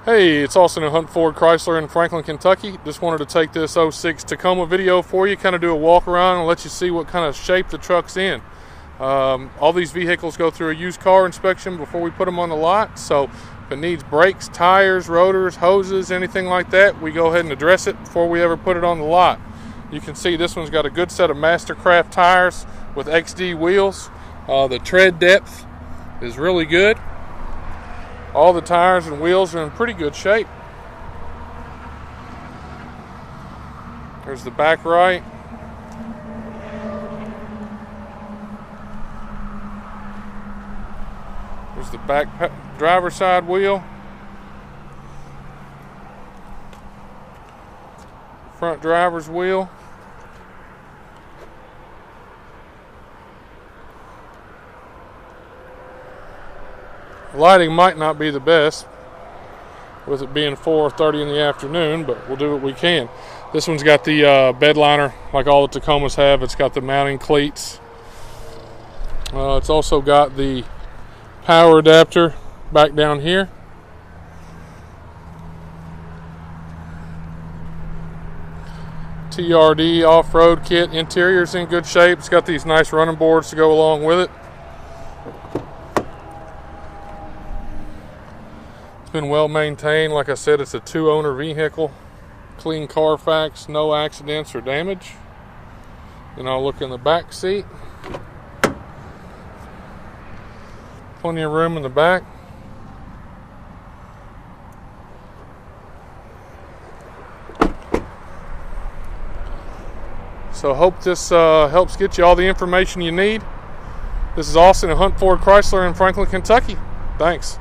Hey, it's Austin and Hunt Ford Chrysler in Franklin, Kentucky. Just wanted to take this '06 Tacoma video for you, kind of do a walk around and let you see what kind of shape the truck's in. All these vehicles go through a used car inspection before we put them on the lot, so if it needs brakes, tires, rotors, hoses, anything like that, we go ahead and address it before we ever put it on the lot. You can see this one's got a good set of Mastercraft tires with XD wheels. The tread depth is really good. All the tires and wheels are in pretty good shape. There's the back right. There's the back driver's side wheel. Front driver's wheel. Lighting might not be the best with it being 4:30 in the afternoon, but we'll do what we can. This one's got the bed liner like all the Tacomas have. It's got the mounting cleats. It's also got the power adapter back down here. TRD off-road kit. Interior's in good shape. It's got these nice running boards to go along with it. It's been well maintained. Like I said, it's a 2-owner vehicle. Clean Carfax, no accidents or damage. Then I'll look in the back seat. Plenty of room in the back. So I hope this helps get you all the information you need. This is Austin at Hunt Ford Chrysler in Franklin, Kentucky. Thanks.